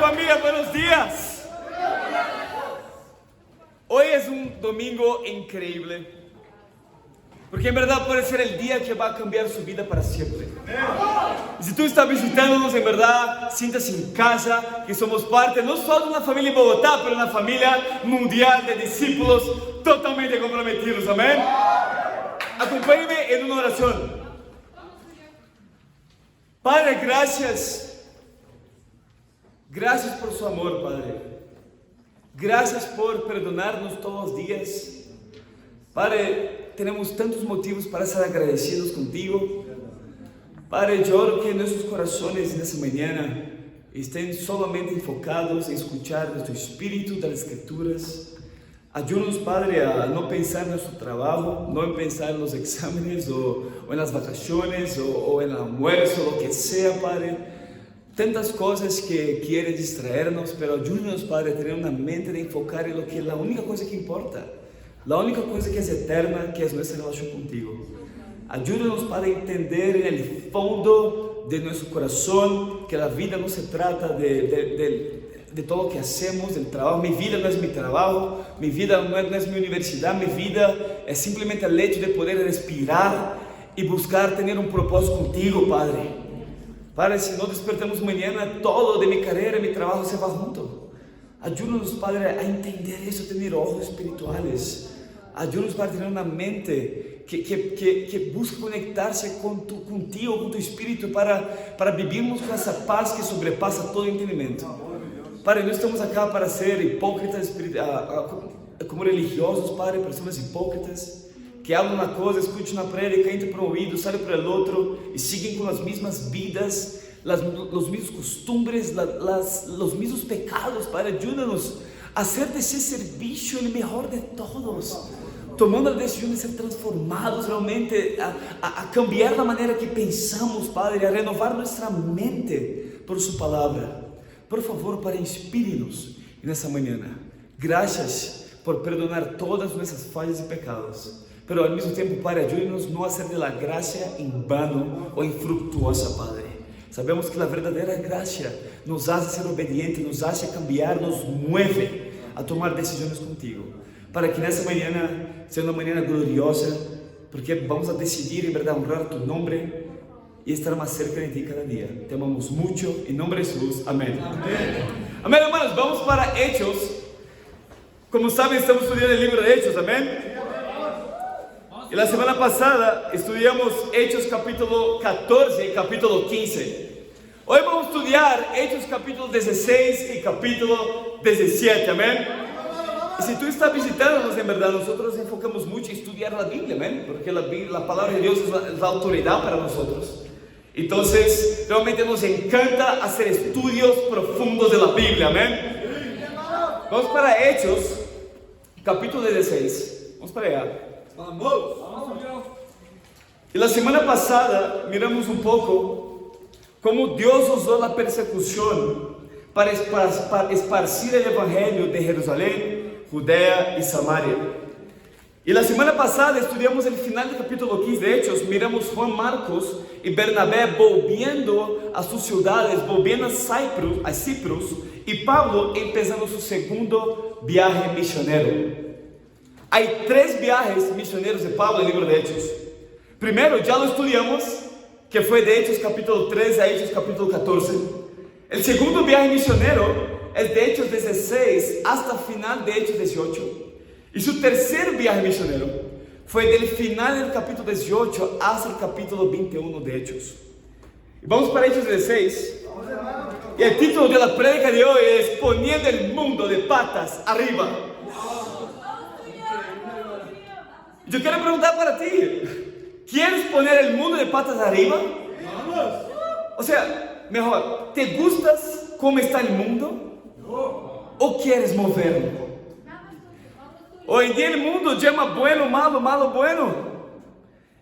familia, buenos días. Hoy es un domingo increíble, porque en verdad puede ser el día que va a cambiar su vida para siempre. Y si tú estás visitándonos, en verdad, siéntase en casa, que somos parte no solo de una familia en Bogotá, pero una familia mundial de discípulos totalmente comprometidos. Amén. Acompáñenme en una oración. Padre, gracias. Gracias por su amor, Padre. Gracias por perdonarnos todos los días. Padre, tenemos tantos motivos para ser agradecidos contigo. Padre, yo oro que nuestros corazones en esta mañana estén solamente enfocados en escuchar de tu Espíritu, de las Escrituras. Ayúdanos, Padre, a no pensar en nuestro trabajo, no en pensar en los exámenes o en las vacaciones o en el almuerzo, lo que sea, Padre. Tantas cosas que quieren distraernos, pero ayúdanos, Padre, a tener una mente de enfocar en lo que es la única cosa que importa, la única cosa que es eterna, que es nuestra relación contigo. Ayúdanos, Padre, a entender en el fondo de nuestro corazón que la vida no se trata de todo lo que hacemos, del trabajo. Mi vida no es mi trabajo, mi vida no es mi universidad, mi vida es simplemente el hecho de poder respirar y buscar tener un propósito contigo, Padre. Padre, si no despertamos mañana, todo de mi carrera, mi trabajo se va junto. Ayúdanos, Padre, a entender eso, tener ojos espirituales. Ayúdanos, Padre, a tener una mente que busca conectarse contigo, con tu Espíritu, para vivirmos con esa paz que sobrepasa todo entendimiento. Padre, no estamos acá para ser hipócritas, como religiosos, Padre, personas hipócritas, que hablan una cosa, escuchan una prédica, entran por un oído, salen por el otro y siguen con las mismas vidas, los mismos costumbres, los mismos pecados. Padre, ayúdanos a hacer de ese servicio el mejor de todos, tomando la decisión de ser transformados realmente, a cambiar la manera que pensamos, Padre, a renovar nuestra mente por su palabra. Por favor, Padre, inspírenos en esta mañana. Gracias por perdonar todas nuestras fallas y pecados. Pero al mismo tiempo, Padre, ayúdenos no a hacer de la gracia en vano o infructuosa, Padre. Sabemos que la verdadera gracia nos hace ser obedientes, nos hace cambiar, nos mueve a tomar decisiones contigo. Para que en esta mañana sea una mañana gloriosa, porque vamos a decidir en verdad honrar tu nombre y estar más cerca de ti cada día. Te amamos mucho, en nombre de Jesús, amén. Amén, amén, hermanos, vamos para Hechos. Como saben, estamos estudiando el libro de Hechos, amén. Y la semana pasada estudiamos Hechos capítulo 14 y capítulo 15. Hoy vamos a estudiar Hechos capítulo 16 y capítulo 17, amén. Y si tú estás visitándonos, en verdad, nosotros nos enfocamos mucho en estudiar la Biblia, amén. Porque la palabra de Dios es la autoridad para nosotros. Entonces, realmente nos encanta hacer estudios profundos de la Biblia, amén. Vamos para Hechos capítulo 16. Vamos para allá. Y la semana pasada miramos un poco cómo Dios usó la persecución para esparcir el evangelio de Jerusalén, Judea y Samaria. Y la semana pasada estudiamos el final del capítulo 15 de Hechos. Miramos Juan Marcos y Bernabé volviendo a sus ciudades, volviendo a Cipros, y Pablo empezando su segundo viaje misionero. Hay 3 viajes misioneros de Pablo en el libro de Hechos. Primero, ya lo estudiamos, que fue de Hechos capítulo 13 a Hechos capítulo 14. El segundo viaje misionero es de Hechos 16 hasta el final de Hechos 18. Y su tercer viaje misionero fue del final del capítulo 18 hasta el capítulo 21 de Hechos. Y vamos para Hechos 16. Y el título de la prédica de hoy es Poniendo el mundo de patas arriba. Yo quiero preguntar para ti, ¿quieres poner el mundo de patas arriba? O sea, mejor, ¿te gustas cómo está el mundo? ¿O quieres moverlo? Hoy en día el mundo llama bueno, malo, malo, bueno.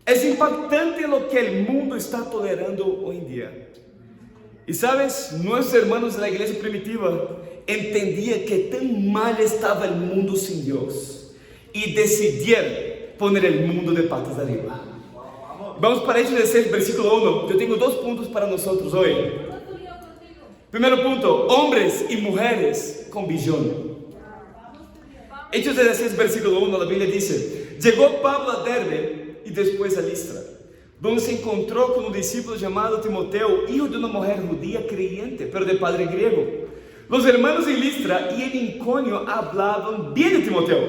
Es impactante lo que el mundo está tolerando hoy en día. Y sabes, nuestros hermanos de la iglesia primitiva entendían que tan mal estaba el mundo sin Dios y decidieron poner el mundo de patas arriba. Vamos para Hechos 16, versículo 1. Yo tengo 2 puntos para nosotros hoy. Primeiro ponto, hombres y mujeres con visión. Hechos 16, versículo 1, la Biblia dice: llegó Pablo a Derbe y después a Listra, donde se encontró con un discípulo llamado Timoteo, hijo de una mujer judía creyente, pero de padre griego. Los hermanos en Listra y en Iconio hablaban bien de Timoteo,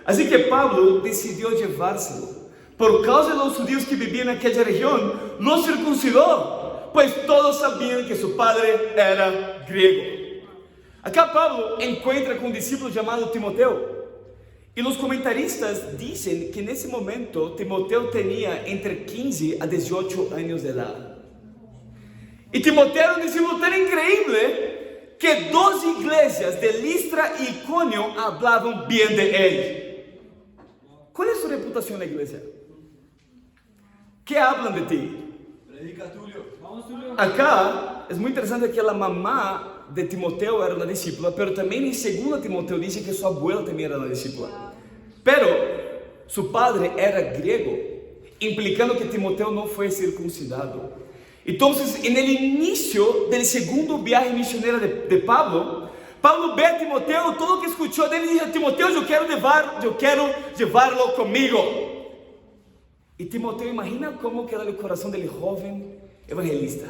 así que Pablo decidió llevárselo. Por causa de los judíos que vivían en aquella región, lo circuncidó, pues todos sabían que su padre era griego. Acá Pablo encuentra con un discípulo llamado Timoteo. Y los comentaristas dicen que en ese momento Timoteo tenía entre 15 a 18 años de edad. Y Timoteo era un discípulo tan increíble que 2 iglesias de Listra y Iconio hablaban bien de él. ¿Cuál es su reputación en la iglesia? ¿Qué hablan de ti? Predica Tulio. Vamos, Tulio. Acá es muy interesante que la mamá de Timoteo era una discípula, pero también en 2 Timoteo dice que su abuela también era una discípula. Pero su padre era griego, implicando que Timoteo no fue circuncidado. Entonces, en el inicio del segundo viaje misionero de Pablo, Pablo ve a Timoteo, todo lo que escuchó de él, y dice: Timoteo, yo quiero llevarlo conmigo. Y Timoteo, imagina cómo queda el corazón del joven evangelista,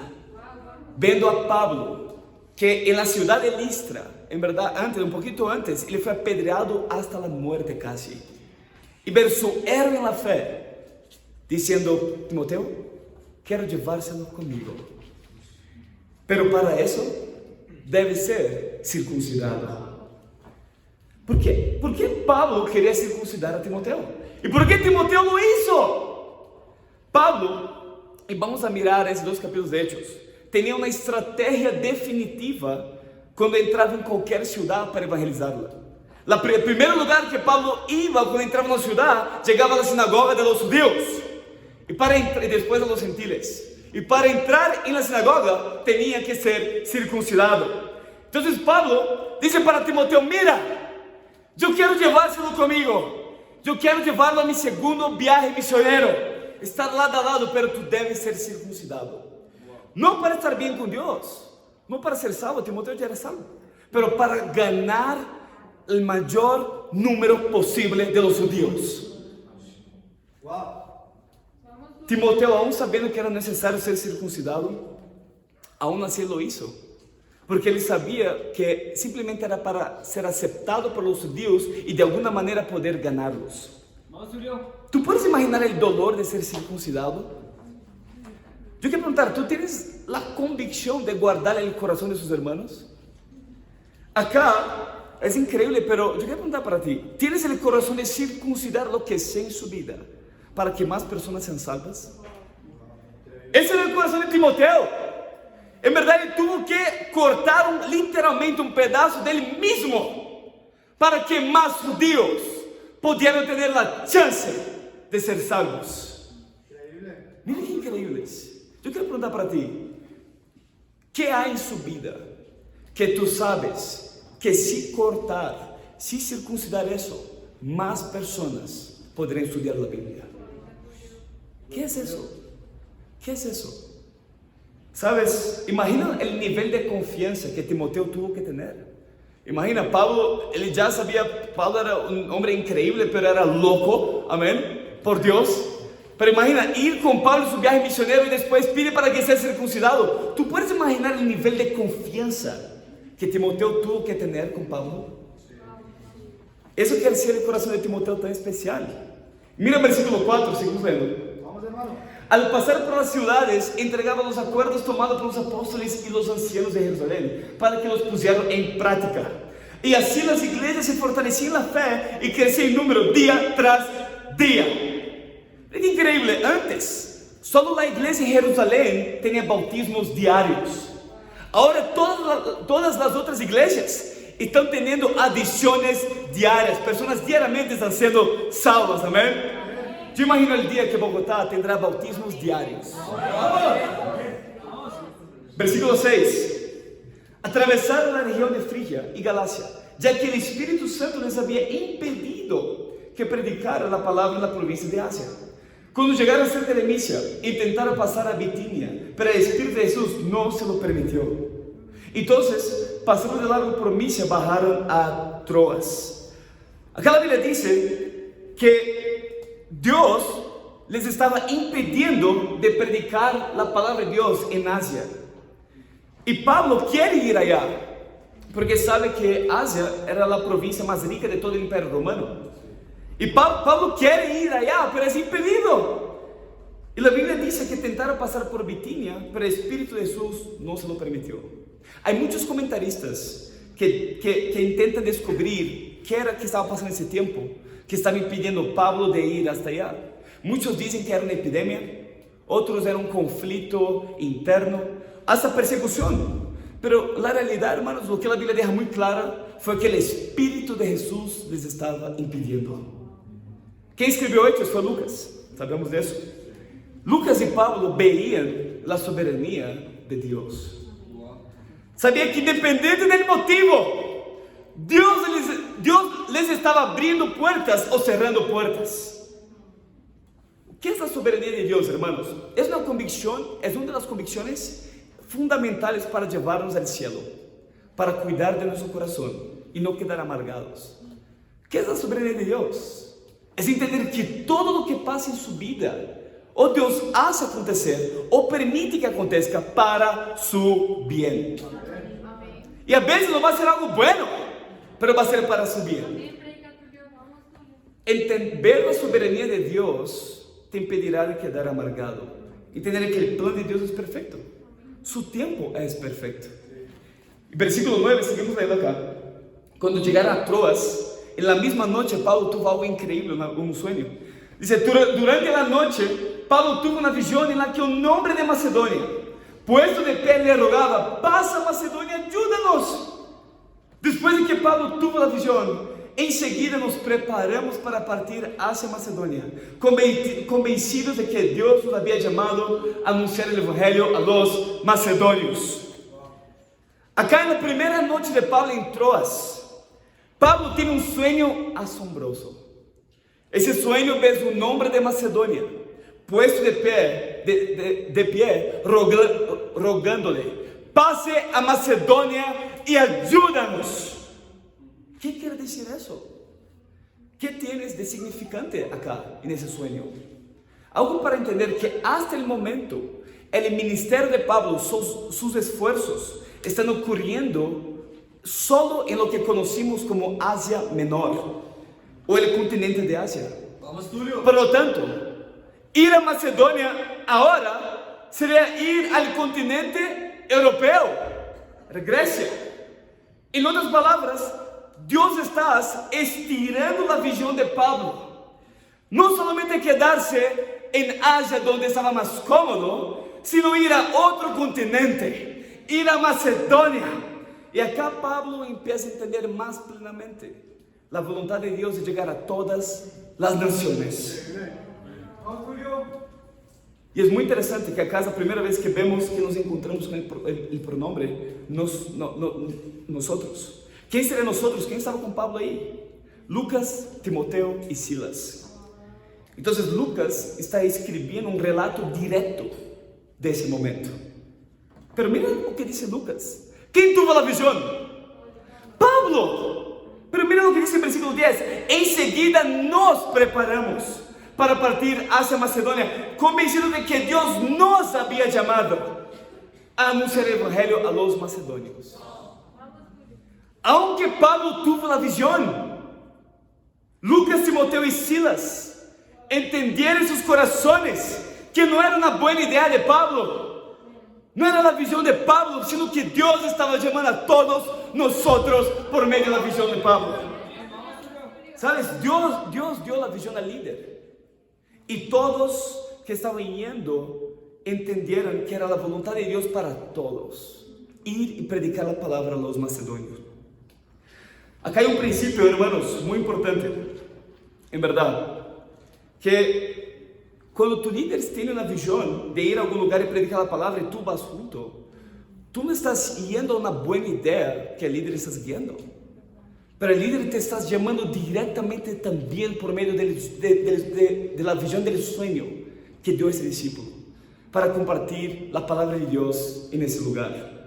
viendo a Pablo, que en la ciudad de Listra, en verdad, un poquito antes, él fue apedreado hasta la muerte casi. Y ver su héroe en la fe, diciendo: Timoteo, quiero llevárselo conmigo. Pero para eso, debe ser circuncidado. ¿Por qué? ¿Por qué Pablo quería circuncidar a Timoteo? ¿Y por qué Timoteo lo hizo? Pablo, y vamos a mirar esos 2 capítulos de Hechos, tenía una estrategia definitiva cuando entraba en cualquier ciudad para evangelizarla. El primer lugar que Pablo iba cuando entraba en una ciudad, llegaba a la sinagoga de los judíos, y después a los gentiles. Y para entrar en la sinagoga tenía que ser circuncidado. Entonces Pablo dice para Timoteo: mira, yo quiero llevárselo conmigo, yo quiero llevarlo a mi segundo viaje misionero. Estar lado a lado, pero tú debes ser circuncidado. No para estar bien con Dios, no para ser salvo, Timoteo ya era salvo, pero para ganar el mayor número posible de los judíos. Timoteo, aún sabiendo que era necesario ser circuncidado, aún así lo hizo, porque él sabía que simplemente era para ser aceptado por los judíos y de alguna manera poder ganarlos. ¿Tú puedes imaginar el dolor de ser circuncidado? Yo quiero preguntar, ¿tú tienes la convicción de guardar el corazón de sus hermanos? Acá es increíble, pero yo quiero preguntar para ti, ¿tienes el corazón de circuncidar lo que sea en su vida para que más personas sean salvas? Ese era el corazón de Timoteo. En verdad, él tuvo que cortar literalmente un pedazo de él mismo para que más judíos pudieran tener la chance de ser salvos. Mira qué increíbles. Yo quiero preguntar para ti, ¿qué hay en su vida que tú sabes que si cortar, si circuncidar eso, más personas podrán estudiar la Biblia? ¿Qué es eso? ¿Qué es eso? ¿Sabes? Imagina el nivel de confianza que Timoteo tuvo que tener. Imagina, Pablo, él ya sabía, Pablo era un hombre increíble, pero era loco, amén, por Dios. Pero imagina, ir con Pablo en su viaje misionero y después pide para que sea circuncidado. ¿Tú puedes imaginar el nivel de confianza que Timoteo tuvo que tener con Pablo? Eso quiere decir el corazón de Timoteo tan especial. Mira el versículo 4, seguimos leyendo. Vamos, hermano. Al pasar por las ciudades, entregaba los acuerdos tomados por los apóstoles y los ancianos de Jerusalén para que los pusieran en práctica. Y así las iglesias se fortalecían en la fe y crecían en número día tras día. Es increíble, antes solo la iglesia en Jerusalén tenía bautismos diarios. Ahora todas las otras iglesias están teniendo adiciones diarias. Personas diariamente están siendo salvas, amén. Yo imagino el día que Bogotá tendrá bautismos diarios. Versículo 6. Atravesaron la región de Frigia y Galacia, ya que el Espíritu Santo les había impedido que predicara la palabra en la provincia de Asia. Cuando llegaron cerca de Misia, intentaron pasar a Bitinia, pero el Espíritu de Jesús no se lo permitió. Entonces, pasando de largo por Misia, bajaron a Troas. Acá la Biblia dice que Dios les estaba impidiendo de predicar la palabra de Dios en Asia. Y Pablo quiere ir allá, porque sabe que Asia era la provincia más rica de todo el Imperio Romano. Y Pablo quiere ir allá, pero es impedido. Y la Biblia dice que tentaron pasar por Bitinia, pero el Espíritu de Jesús no se lo permitió. Hay muchos comentaristas que intentan descubrir qué era que estaba pasando en ese tiempo, que estaba impidiendo a Pablo de ir hasta allá. Muchos dicen que era una epidemia, otros era un conflicto interno, hasta persecución. Pero la realidad, hermanos, lo que la Biblia deja muy clara fue que el Espíritu de Jesús les estaba impidiendo. ¿Quién escribió Hechos? Fue Lucas, sabemos de eso. Lucas y Pablo veían la soberanía de Dios. Sabía que independiente del motivo, Dios les estaba abriendo puertas o cerrando puertas. ¿Qué es la soberanía de Dios, hermanos? Es una convicción, es una de las convicciones fundamentales para llevarnos al cielo, para cuidar de nuestro corazón y no quedar amargados. ¿Qué es la soberanía de Dios? Es entender que todo lo que pasa en su vida, o Dios hace acontecer, o permite que acontezca para su bien. Y a veces no va a ser algo bueno, pero va a ser para su bien. Ver la soberanía de Dios te impedirá de quedar amargado. Entender que el plan de Dios es perfecto. Su tiempo es perfecto. Versículo 9, seguimos leyendo acá. Cuando llegaron a Troas, en la misma noche Pablo tuvo algo increíble, un sueño. Dice, durante la noche, Pablo tuvo una visión en la que un hombre de Macedonia, puesto de pie, le rogaba: pasa Macedonia, ayúdanos. Después de que Pablo tuvo la visión, enseguida nos preparamos para partir hacia Macedonia, convencidos de que Dios nos había llamado a anunciar el Evangelio a los macedonios. Acá en la primera noche de Pablo en Troas, Pablo tiene un sueño asombroso. Ese sueño ves un hombre de Macedonia, puesto de pie, rogándole: pase a Macedonia y ayúdanos. ¿Qué quiere decir eso? ¿Qué tienes de significante acá en ese sueño? Algo para entender que hasta el momento el ministerio de Pablo, sus esfuerzos están ocurriendo solo en lo que conocimos como Asia Menor, o el continente de Asia. Vamos, Tulio. Por lo tanto, ir a Macedonia ahora sería ir al continente europeo, a Grecia. En otras palabras, Dios está estirando la visión de Pablo. No solamente quedarse en Asia, donde estaba más cómodo, sino ir a otro continente, ir a Macedonia. Y acá Pablo empieza a entender más plenamente la voluntad de Dios de llegar a todas las naciones. Y es muy interesante que acá es la primera vez que vemos que nos encontramos con el pronombre nosotros. ¿Quién sería nosotros? ¿Quién estaba con Pablo ahí? Lucas, Timoteo y Silas. Entonces Lucas está escribiendo un relato directo de ese momento. Pero mira lo que dice Lucas. ¿Quién tuvo la visión? Pablo. Pero mira lo que dice el versículo 10. Enseguida nos preparamos para partir hacia Macedonia, convencidos de que Dios nos había llamado a anunciar el Evangelio a los macedonios. Aunque Pablo tuvo la visión, Lucas, Timoteo y Silas entendieron en sus corazones que no era una buena idea de Pablo, no era la visión de Pablo, sino que Dios estaba llamando a todos nosotros por medio de la visión de Pablo. ¿Sabes? Dios dio la visión al líder, y todos que estaban yendo entendieron que era la voluntad de Dios para todos, ir y predicar la palabra a los macedonios. Acá hay un principio, hermanos, muy importante, en verdad, que cuando tu líder tiene una visión de ir a algún lugar y predicar la palabra y tú vas junto, tú no estás yendo a una buena idea que el líder estás guiando, pero el líder te estás llamando directamente también por medio de la visión del sueño que dio ese discípulo, para compartir la palabra de Dios en ese lugar.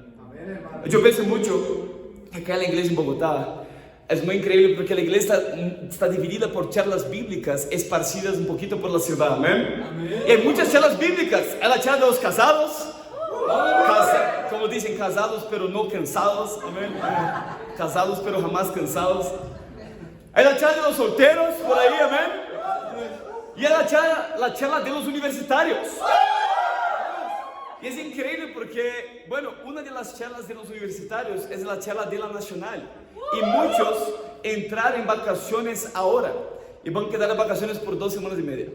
Yo pienso mucho acá en la iglesia en Bogotá. Es muy increíble porque la iglesia está dividida por charlas bíblicas esparcidas un poquito por la ciudad. Amén. Y hay muchas charlas bíblicas. Hay la charla de los casados, como dicen, casados pero no cansados. Amén. Casados pero jamás cansados. Hay la charla de los solteros por ahí. Amén. Y hay la charla de los universitarios. Y es increíble porque, bueno, una de las charlas de los universitarios es la charla de la Nacional. Y muchos entraron en vacaciones ahora y van a quedar en vacaciones por 2 semanas y media.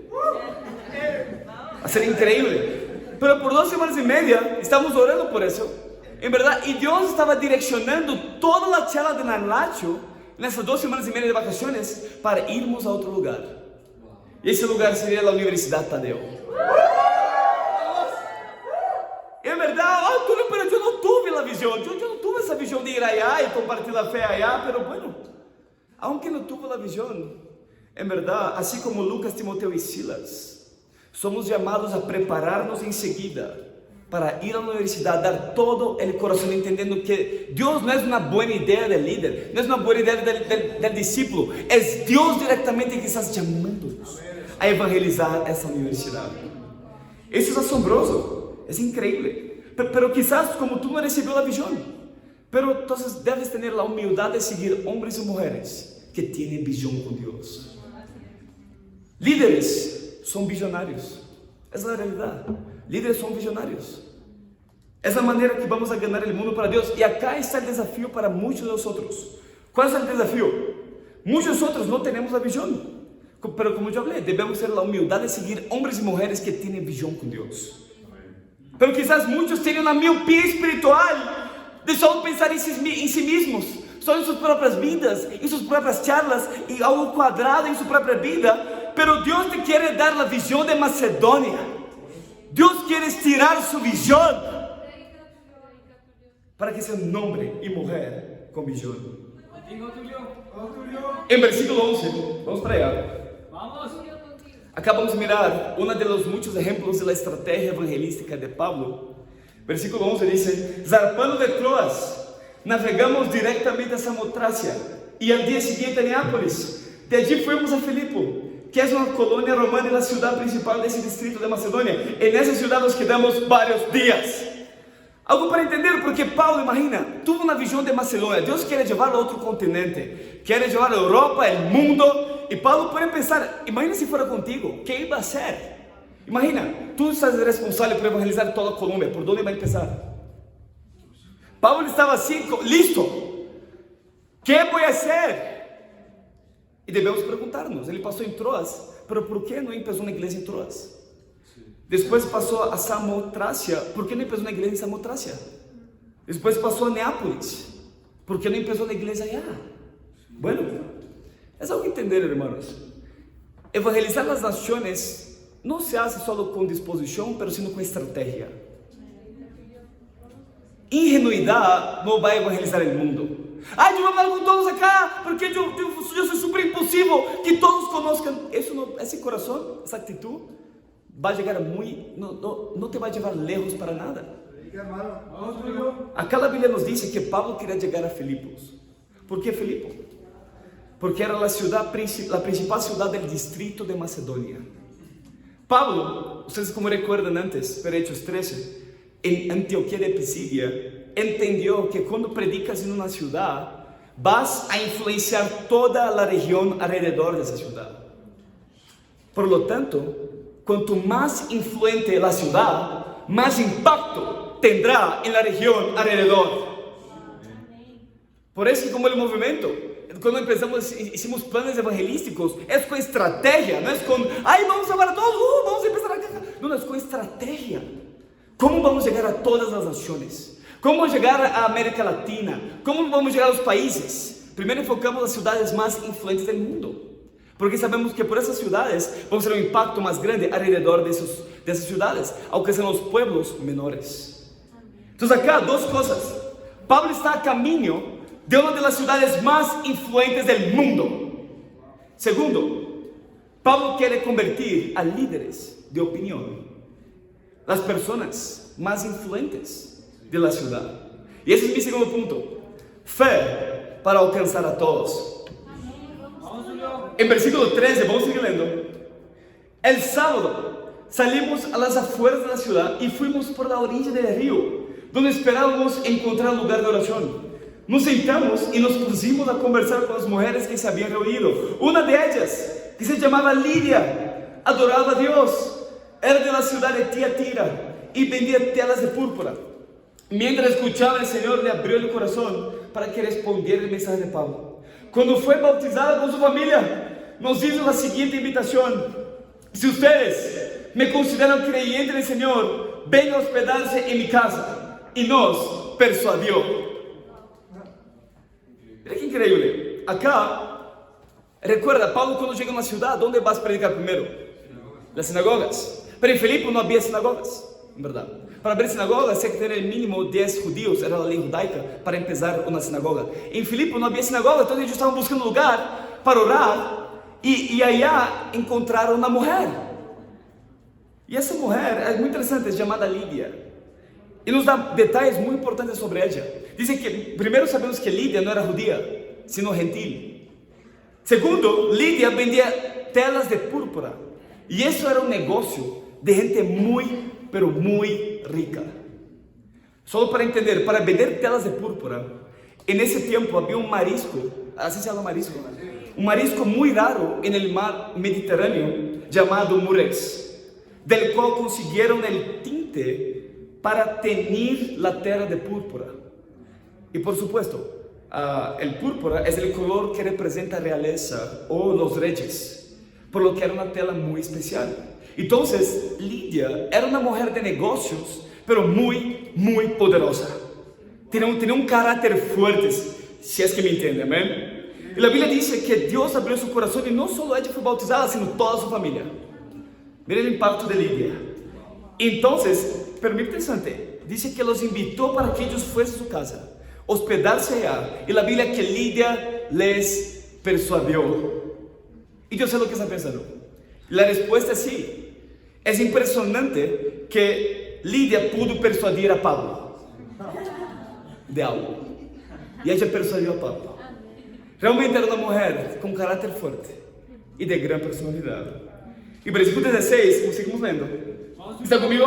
Va a ser increíble. Pero por 2 semanas y media estamos orando por eso. En verdad, y Dios estaba direccionando toda la charla de Narlacho en esas 2 semanas y media de vacaciones para irnos a otro lugar. Y ese lugar sería la Universidad Tadeo. É verdade, Túlio, pero eu não tive a visão, eu não tive essa visão de ir allá e compartilhar a fé allá, pero bueno, aunque não tive a visão, é verdade, assim como Lucas, Timoteo e Silas, somos chamados a preparar-nos em seguida para ir à universidade, dar todo o coração, entendendo que Deus não é uma boa ideia do líder, não é uma boa ideia do discípulo, é Deus diretamente que está chamando-nos a evangelizar essa universidade. Isso é assombroso. Es increíble, pero quizás como tú no recibiste la visión, pero entonces debes tener la humildad de seguir hombres y mujeres que tienen visión con Dios. Líderes son visionarios, es la realidad. Líderes son visionarios. Es la manera que vamos a ganar el mundo para Dios. Y acá está el desafío para muchos de nosotros. ¿Cuál es el desafío? Muchos de nosotros no tenemos la visión, pero como yo hablé, debemos tener la humildad de seguir hombres y mujeres que tienen visión con Dios. Pero quizás muchos tienen una miopía espiritual de solo pensar en sí mismos, solo en sus propias vidas, en sus propias charlas, y algo cuadrado en su propia vida. Pero Dios te quiere dar la visión de Macedonia. Dios quiere estirar su visión para que sea un hombre y mujer con visión. En versículo 11, vamos para allá. Acá vamos a mirar uno de los muchos ejemplos de la estrategia evangelística de Pablo. Versículo 11 dice: zarpando de Troas, navegamos directamente a Samotracia y al día siguiente a Neápolis. De allí fuimos a Filipo, que es una colonia romana y la ciudad principal de ese distrito de Macedonia. En esa ciudad nos quedamos varios días. Algo para entender, porque Pablo, imagina, tuvo una visión de Macedonia. Dios quiere llevarlo a otro continente, quiere llevarlo a Europa, el mundo. Y Pablo puede pensar, imagina si fuera contigo, ¿qué iba a hacer? Imagina, tú estás responsable por evangelizar toda Colombia, ¿por dónde va a empezar? Pablo estaba así, listo, ¿qué voy a hacer? Y debemos preguntarnos, él pasó en Troas, pero ¿por qué no empezó una iglesia en Troas? Después pasó a Samotracia, ¿por qué no empezó una iglesia en Samotracia? Después pasó a Neápolis, ¿por qué no empezó una iglesia allá? Bueno, es algo que entender, hermanos. Evangelizar las naciones no se hace solo con disposición, pero sino con estrategia. Ingenuidad no va a evangelizar el mundo. Yo voy a hablar con todos acá, porque yo soy súper impulsivo, que todos conozcan. Eso no, ese corazón, esa actitud, va a llegar no te va a llevar lejos para nada. Acá la Biblia nos dice que Pablo quería llegar a Filipos. ¿Por qué Filipo? Porque era la principal ciudad del distrito de Macedonia. Pablo, ustedes como recuerdan antes, por Hechos 13, en Antioquía de Pisidia, entendió que cuando predicas en una ciudad, vas a influenciar toda la región alrededor de esa ciudad. Por lo tanto, cuanto más influente la ciudad, más impacto tendrá en la región alrededor. Por eso, como el movimiento, cuando empezamos, hicimos planes evangelísticos, es con estrategia, no es con, vamos a hablar a todos, vamos a empezar acá. No, es con estrategia. ¿Cómo vamos a llegar a todas las naciones? ¿Cómo vamos a llegar a América Latina? ¿Cómo vamos a llegar a los países? Primero enfocamos las ciudades más influentes del mundo, porque sabemos que por esas ciudades vamos a tener un impacto más grande alrededor de esas ciudades, aunque sean los pueblos menores. Entonces acá, dos cosas. Pablo está a camino de una de las ciudades más influentes del mundo. Segundo, Pablo quiere convertir a líderes de opinión, las personas más influentes de la ciudad. Y ese es mi segundo punto. Fe para alcanzar a todos. En versículo 13, vamos a seguir leyendo. El sábado salimos a las afueras de la ciudad y fuimos por la orilla del río, donde esperábamos encontrar un lugar de oración. Nos sentamos y nos pusimos a conversar con las mujeres que se habían reunido. Una de ellas, que se llamaba Lidia, adoraba a Dios. Era de la ciudad de Tiatira y vendía telas de púrpura. Mientras escuchaba, el Señor le abrió el corazón para que respondiera el mensaje de Pablo. Cuando fue bautizada con su familia, nos hizo la siguiente invitación: si ustedes me consideran creyente en el Señor, vengan a hospedarse en mi casa. Y nos persuadió. Mira qué increíble. Acá, recuerda, Pablo cuando llega a una ciudad, ¿dónde vas a predicar primero? Las sinagogas. Pero en Filipo no había sinagogas, en verdad. Para abrir sinagogas, hay que tener el mínimo 10 judíos, era la ley judaica, para empezar una sinagoga. En Filipo no había sinagoga, entonces ellos estaban buscando un lugar para orar, y allá encontraron una mujer. Y esa mujer es muy interesante, es llamada Lidia. Y nos da detalles muy importantes sobre ella. Dice que, primero sabemos que Lidia no era judía, sino gentil. Segundo, Lidia vendía telas de púrpura. Y eso era un negocio de gente muy, pero muy rica. Solo para entender, para vender telas de púrpura, en ese tiempo había un marisco, así se llama marisco, un marisco muy raro en el mar Mediterráneo llamado murex, del cual consiguieron el tinte para teñir la tela de púrpura. Y por supuesto, el púrpura es el color que representa realeza o los reyes, por lo que era una tela muy especial. Entonces, Lidia era una mujer de negocios, pero muy, muy poderosa. Tenía un carácter fuerte, si es que me entienden, amén. Y la Biblia dice que Dios abrió su corazón y no solo ella fue bautizada, sino toda su familia. Miren el impacto de Lidia. Entonces, pero muy interesante, dice que los invitó para que ellos fuesen a su casa, hospedarse allá. Y la Biblia que Lidia les persuadió. Y yo sé lo que están pensando. La respuesta es sí. Es impresionante que Lidia pudo persuadir a Pablo de algo. Y ella persuadió a Pablo. Realmente era una mujer con carácter fuerte y de gran personalidad. Y versículo 16, seguimos leyendo. ¿Está conmigo?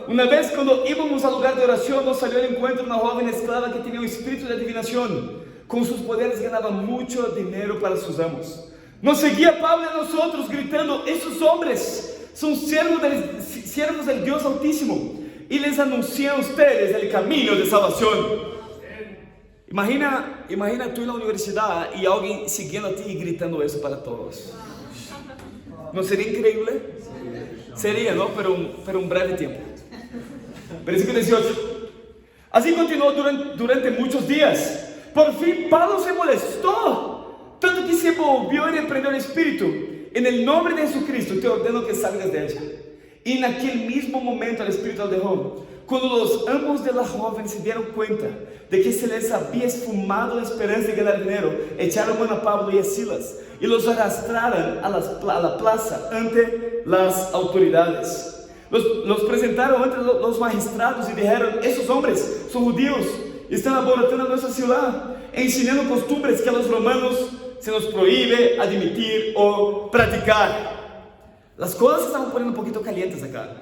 Una vez cuando íbamos al lugar de oración, nos salió al encuentro una joven esclava que tenía un espíritu de adivinación. Con sus poderes ganaba mucho dinero para sus amos. Nos seguía Pablo a nosotros gritando: esos hombres son siervos del Dios Altísimo y les anuncian a ustedes el camino de salvación. Imagina tú en la universidad y alguien siguiendo a ti y gritando eso para todos. ¿No sería increíble? Sería, ¿no? Pero un breve tiempo. Versículo 18. Así continuó durante muchos días. Por fin Pablo se molestó, tanto que se volvió y reprendió el espíritu. En el nombre de Jesucristo te ordeno que salgas de ella. Y en aquel mismo momento el espíritu la dejó. Cuando los amos de la joven se dieron cuenta de que se les había esfumado la esperanza de ganar dinero, echaron mano a Pablo y a Silas y los arrastraron a la plaza ante las autoridades. Los presentaron ante los magistrados y dijeron: esos hombres son judíos y están alborotando nuestra ciudad, enseñando costumbres que a los romanos se nos prohíbe admitir o practicar. Las cosas se estaban poniendo un poquito calientes acá.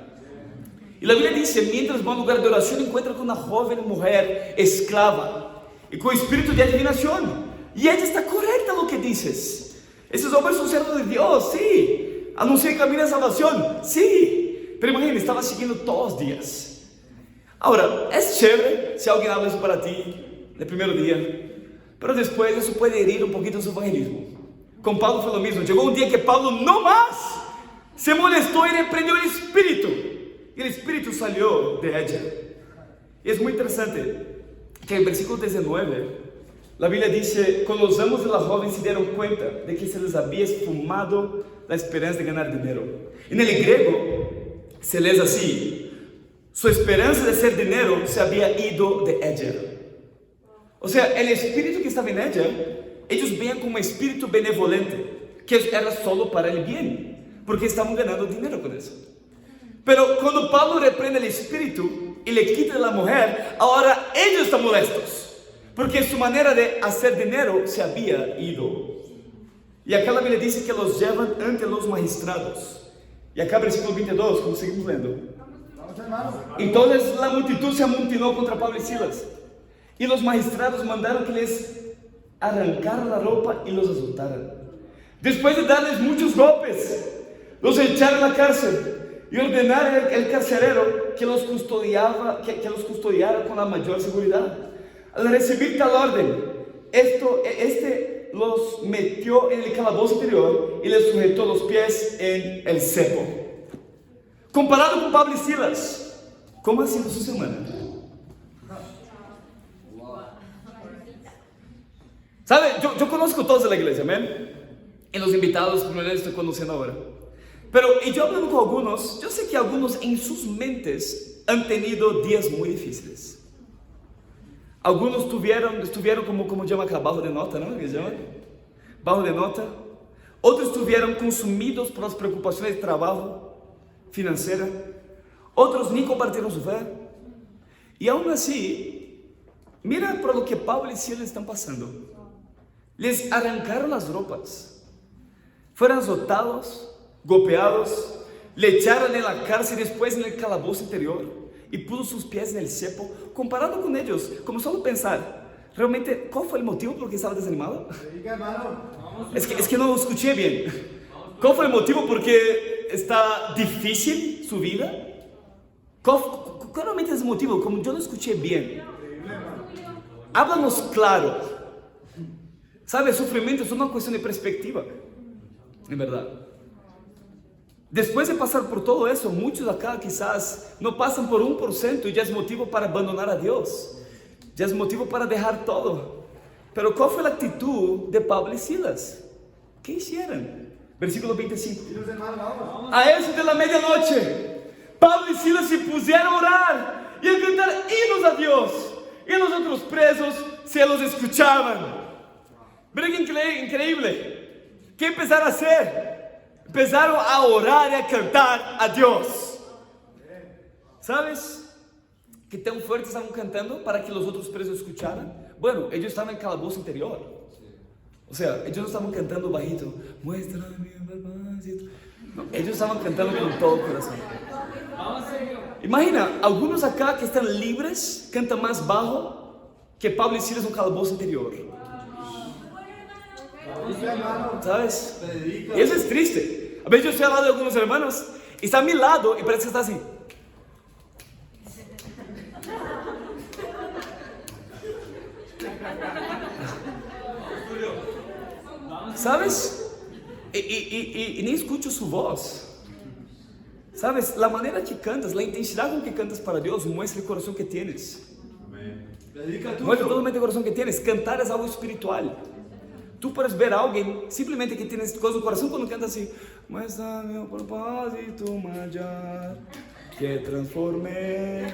Y la Biblia dice: mientras va a un lugar de oración, encuentra con una joven mujer esclava y con espíritu de adivinación. Y ella está correcta lo que dices. Esos hombres son siervos de Dios, sí. Anuncian el camino de salvación, sí. Pero imagínate, estaba siguiendo todos los días. Ahora, es chévere si alguien habla eso para ti el primer día, pero después eso puede herir un poquito su evangelismo. Con Pablo fue lo mismo. Llegó un día que Pablo no más se molestó y reprendió el espíritu. Y el espíritu salió de ella. Y es muy interesante que en el versículo 19 la Biblia dice: cuando los amos de la joven se dieron cuenta de que se les había esfumado la esperanza de ganar dinero. En el griego se lee así: su esperanza de hacer dinero se había ido de ella. O sea, el espíritu que estaba en ella, ellos veían como un espíritu benevolente, que era solo para el bien, porque estaban ganando dinero con eso. Pero cuando Pablo reprende el espíritu, y le quita a la mujer, ahora ellos están molestos, porque su manera de hacer dinero se había ido. Y acá la Biblia dice que los llevan ante los magistrados. Y acá versículo 22, como seguimos leyendo. Entonces la multitud se amontonó contra Pablo y Silas. Y los magistrados mandaron que les arrancaran la ropa y los azotaran. Después de darles muchos golpes, los echaron a la cárcel y ordenaron al carcelero que los custodiara con la mayor seguridad. Al recibir tal orden, este los metió en el calabozo interior y les sujetó los pies en el cepo. Comparado con Pablo y Silas, ¿cómo ha sido su semana? ¿Sabe? Yo conozco todos de la iglesia, amén. Y los invitados, como les estoy conociendo ahora. Y yo hablando con algunos, yo sé que algunos en sus mentes han tenido días muy difíciles. Algunos estuvieron como llama acá, bajo de nota, ¿no? ¿Qué llaman? Bajo de nota. Otros estuvieron consumidos por las preocupaciones de trabajo, financiera. Otros ni compartieron su fe. Y aún así, mira por lo que Pablo y Silas están pasando. Les arrancaron las ropas. Fueron azotados, golpeados, le echaron en la cárcel y después en el calabozo interior y puso sus pies en el cepo. Comparado con ellos, como solo pensar, realmente, ¿cuál fue el motivo por el que estaba desanimado? Es que no lo escuché bien. ¿Cuál fue el motivo por qué está difícil su vida? ¿Cuál realmente es el motivo? Como yo no escuché bien. Háblanos claro. ¿Sabe? El sufrimiento es una cuestión de perspectiva. En verdad. Después de pasar por todo eso, muchos acá quizás no pasan por 1% y ya es motivo para abandonar a Dios. Ya es motivo para dejar todo. Pero ¿cuál fue la actitud de Pablo y Silas? ¿Qué hicieron? Versículo 25. A eso de la medianoche, Pablo y Silas se pusieron a orar y a cantar himnos a Dios. Y los otros presos se los escuchaban. Miren qué increíble. ¿Qué empezaron a hacer? Empezaron a orar y a cantar a Dios. ¿Sabes qué tan fuerte estaban cantando para que los otros presos escucharan? Bueno, ellos estaban en el calabozo interior. O sea, ellos no estaban cantando bajito. Muéstrame mi propósito. No, ellos estaban cantando con todo el corazón. Imagina, algunos acá que están libres cantan más bajo que Pablo y Silas en un calabozo interior. ¿Sabes? Y eso es triste. A veces yo estoy al lado de algunos hermanos y está a mi lado y parece que está así. ¿Sabes? Y ni escucho su voz. ¿Sabes? La manera que cantas, la intensidad con que cantas para Dios muestra el corazón que tienes. Muestra totalmente el corazón que tienes. Cantar es algo espiritual. Tú puedes ver a alguien simplemente que tienes cosas en el corazón cuando canta así. Muestra mi propósito mayor que transforme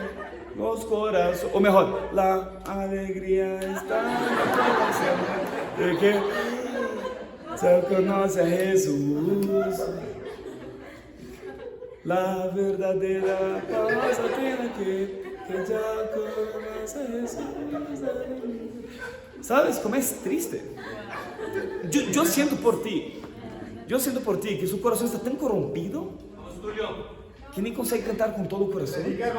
los corazones. O mejor, la alegría está en el corazón de que se conoce a Jesús. La verdadera paz tiene que ya conoce a Jesús. ¿Sabes cómo es triste? Yo siento por ti. Yo siento por ti que su corazón está tan corrompido que ni consegue cantar con todo el corazón. Pero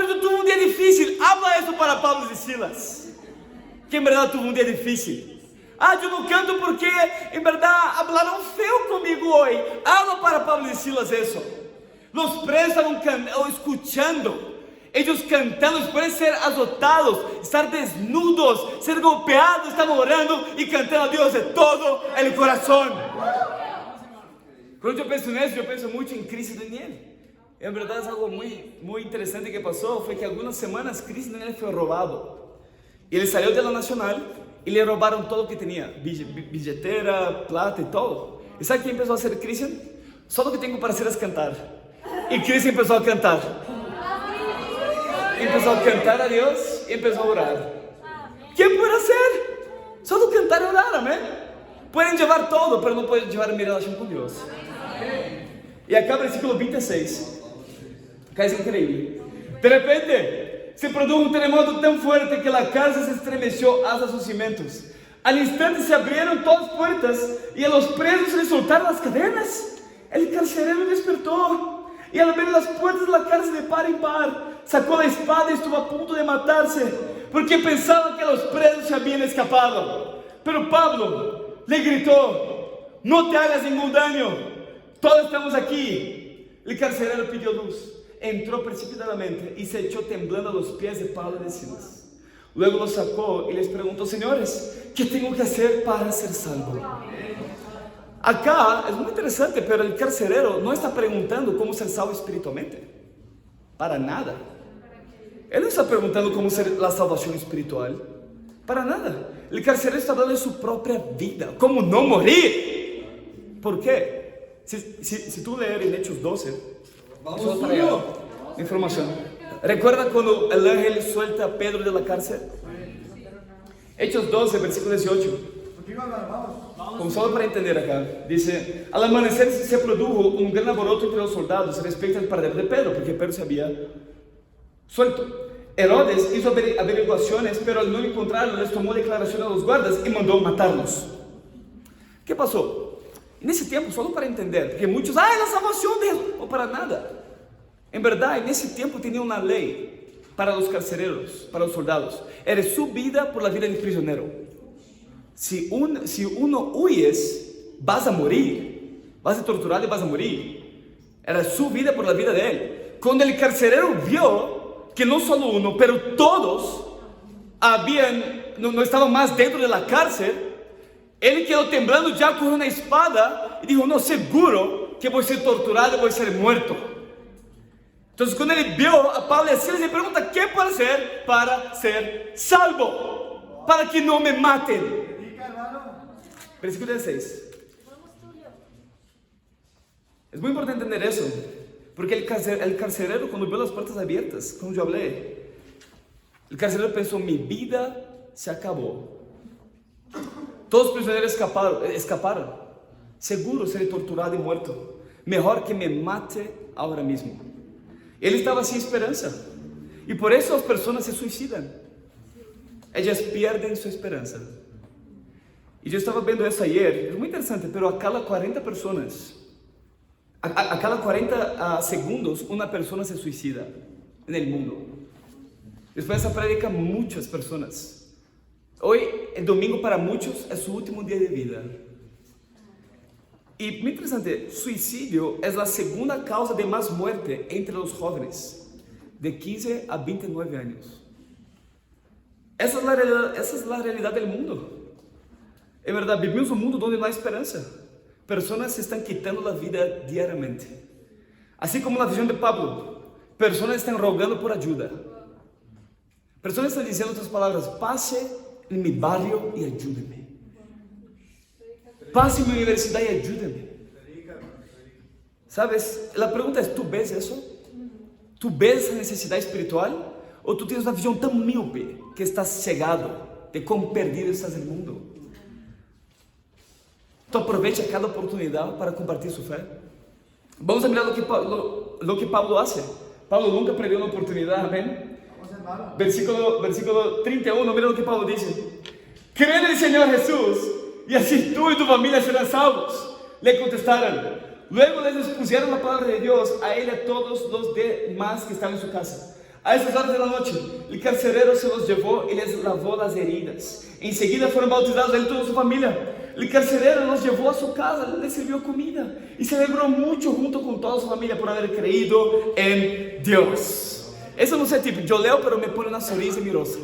yo tuve un día difícil. Habla eso para Pablo y Silas, que en verdad tuvo un día difícil. Yo no canto porque en verdad hablaron feo conmigo hoy. Habla para Pablo y Silas eso. Los presos estaban escuchando. Ellos cantando después de ser azotados, estar desnudos, ser golpeados, estaban orando y cantando a Dios de todo el corazón. Cuando yo pienso en eso, yo pienso mucho en Cristian Daniel. En verdad es algo muy interesante que pasó. Fue que algunas semanas Cristian Daniel fue robado. Y él salió de la Nacional y le robaron todo lo que tenía. Billetera, plata y todo. ¿Y sabe qué empezó a hacer Cristian? Solo lo que tengo para hacer es cantar. Y Cristian empezó a cantar. Empezó a cantar a Dios y empezó a orar. ¿Qué puede hacer? Solo cantar y orar, amén. Pueden llevar todo, pero no pueden llevar mi relación con Dios. Y acá versículo 26. Es increíble. De repente, se produjo un terremoto tan fuerte que la cárcel se estremeció hasta sus cimientos. Al instante se abrieron todas las puertas y a los presos se les soltaron las cadenas. El carcelero despertó y al ver las puertas de la cárcel de par en par, sacó la espada y estuvo a punto de matarse porque pensaba que los presos se habían escapado. Pero Pablo le gritó: no te hagas ningún daño, todos estamos aquí. El carcelero pidió luz, entró precipitadamente y se echó temblando a los pies de Pablo y de Silas. Luego los sacó y les preguntó: señores, ¿qué tengo que hacer para ser salvo? Acá es muy interesante, pero el carcelero no está preguntando cómo ser salvo espiritualmente. Para nada. Él no está preguntando cómo ser la salvación espiritual. Para nada. El carcelero está hablando de su propia vida. ¿Cómo no morir? ¿Por qué? Si tú lees en Hechos 12, Vamos, Julio. información. ¿Recuerda cuando el ángel suelta a Pedro de la cárcel? Hechos 12, versículo 18. Como solo para entender acá, dice: al amanecer se produjo un gran alboroto entre los soldados respecto al paradero de Pedro, porque Pedro se había suelto. Herodes hizo averiguaciones, pero al no encontrarlo les tomó declaración a los guardas y mandó matarlos. ¿Qué pasó? En ese tiempo, solo para entender, que muchos, ¡ay, la salvación de Jesús! O para nada. En verdad, en ese tiempo tenía una ley para los carceleros, para los soldados. Era su vida por la vida del prisionero. Si uno huyes, vas a morir. Vas a ser torturado y vas a morir. Era su vida por la vida de él. Cuando el carcelero vio que no solo uno, pero todos no estaban más dentro de la cárcel, él quedó temblando ya con una espada y dijo: no, seguro que voy a ser torturado, voy a ser muerto. Entonces cuando él vio a Pablo y a Silas, le pregunta: ¿qué puedo hacer para ser salvo? Para que no me maten. Versículo 16. Es muy importante entender eso, porque el carcelero, cuando vio las puertas abiertas, como yo hablé, el carcelero pensó: mi vida se acabó. Todos los prisioneros escaparon. Seguro seré torturado y muerto. Mejor que me mate ahora mismo. Él estaba sin esperanza. Y por eso las personas se suicidan. Ellas pierden su esperanza. Y yo estaba viendo eso ayer. Es muy interesante, pero a cada 40 personas, a cada 40 segundos, una persona se suicida en el mundo. Después de esa prédica, muchas personas. Hoy, el domingo para muchos es su último día de vida. Y muy interesante, suicidio es la segunda causa de más muerte entre los jóvenes, de 15 a 29 años. Esa es la realidad del mundo. En verdad, vivimos un mundo donde no hay esperanza. Personas se están quitando la vida diariamente. Así como la visión de Pablo, personas están rogando por ayuda. Personas están diciendo otras palabras: pase en mi barrio y ayúdeme. Pase en mi universidad y ayúdeme. ¿Sabes? La pregunta es: ¿tú ves eso? ¿Tú ves esa necesidad espiritual? ¿O tú tienes una visión tan míope que estás cegado de cuán perdido estás en el mundo? ¿Tú aprovechas cada oportunidad para compartir su fe? Vamos a mirar lo que Pablo hace. Pablo nunca perdió una oportunidad, amén. Versículo 31, mira lo que Pablo dice: cree en el Señor Jesús y así tú y tu familia serán salvos. Le contestaron. Luego les expusieron la palabra de Dios a él y a todos los demás que estaban en su casa. A esas horas de la noche, el carcelero se los llevó y les lavó las heridas. Enseguida fueron bautizados él y toda su familia. El carcelero los llevó a su casa, les sirvió comida y celebró mucho junto con toda su familia por haber creído en Dios. Eso no sé, tipo, yo leo pero me pone una sonrisa en mi rostro.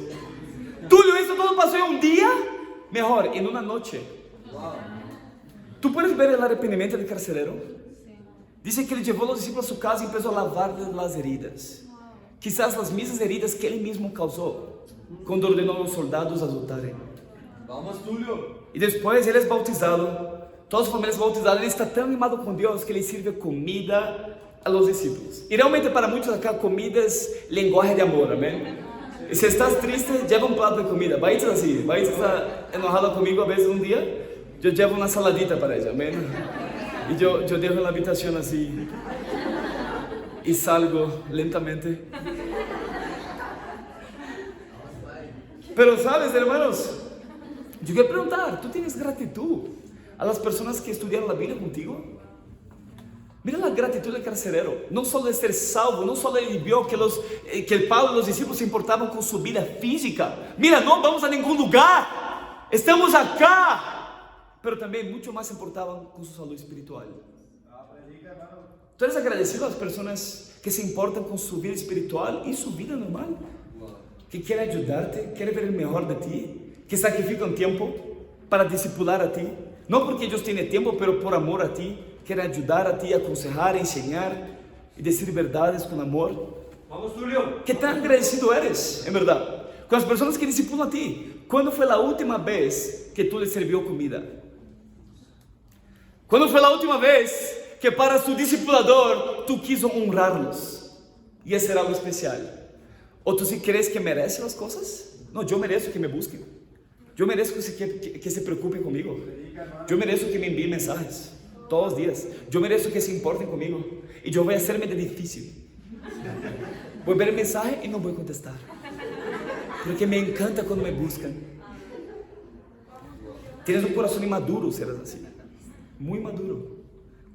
Tulio, ¿eso todo pasó en un día? Mejor, en una noche. ¿Tú puedes ver el arrepentimiento del carcelero? Dice que él llevó a los discípulos a su casa y empezó a lavarles las heridas. Quizás las mismas heridas que él mismo causó cuando ordenó a los soldados azotarem. Vamos, Tulio. Y después él es bautizado, toda su familia es bautizada. Él está tan animado con Dios que le sirve comida a los discípulos. Y realmente para muchos acá comida es lenguaje de amor, amén. Y si estás triste, lleva un plato de comida. Vais así, vais a estar enojado conmigo a veces un día, yo llevo una saladita para ella, amén. Y yo dejo en la habitación así. y salgo lentamente. Pero sabes, hermanos, yo quiero preguntar, ¿tú tienes gratitud a las personas que estudiaron la Biblia contigo? Mira la gratitud del carcelero, no solo de ser salvo, no solo él vio que el Pablo y los discípulos se importaban con su vida física. Mira, no vamos a ningún lugar, estamos acá, pero también mucho más se importaban con su salud espiritual. ¿Tú eres agradecido a las personas que se importan con su vida espiritual y su vida normal? Que quiere ayudarte, quiere ver el mejor de ti, que sacrifican tiempo para discipular a ti, no porque ellos tienen tiempo, pero por amor a ti, quiere ayudar a ti, aconsejar, enseñar y decir verdades con amor. Vamos, Tulio. ¿Qué tan agradecido eres, en verdad, con las personas que discipulan a ti? ¿Cuándo fue la última vez que tú les sirvió comida? ¿Cuándo fue la última vez que para su discipulador tú quiso honrarlos y hacer algo especial? ¿O tú sí crees que mereces las cosas? No, yo merezco que me busquen. Yo merezco que se preocupen conmigo. Yo merezco que me envíen mensajes todos los días. Yo merezco que se importen conmigo. Y yo voy a hacerme de difícil. Voy a ver el mensaje y no voy a contestar. Porque me encanta cuando me buscan. Tienes un corazón inmaduro, serás así. Muy maduro.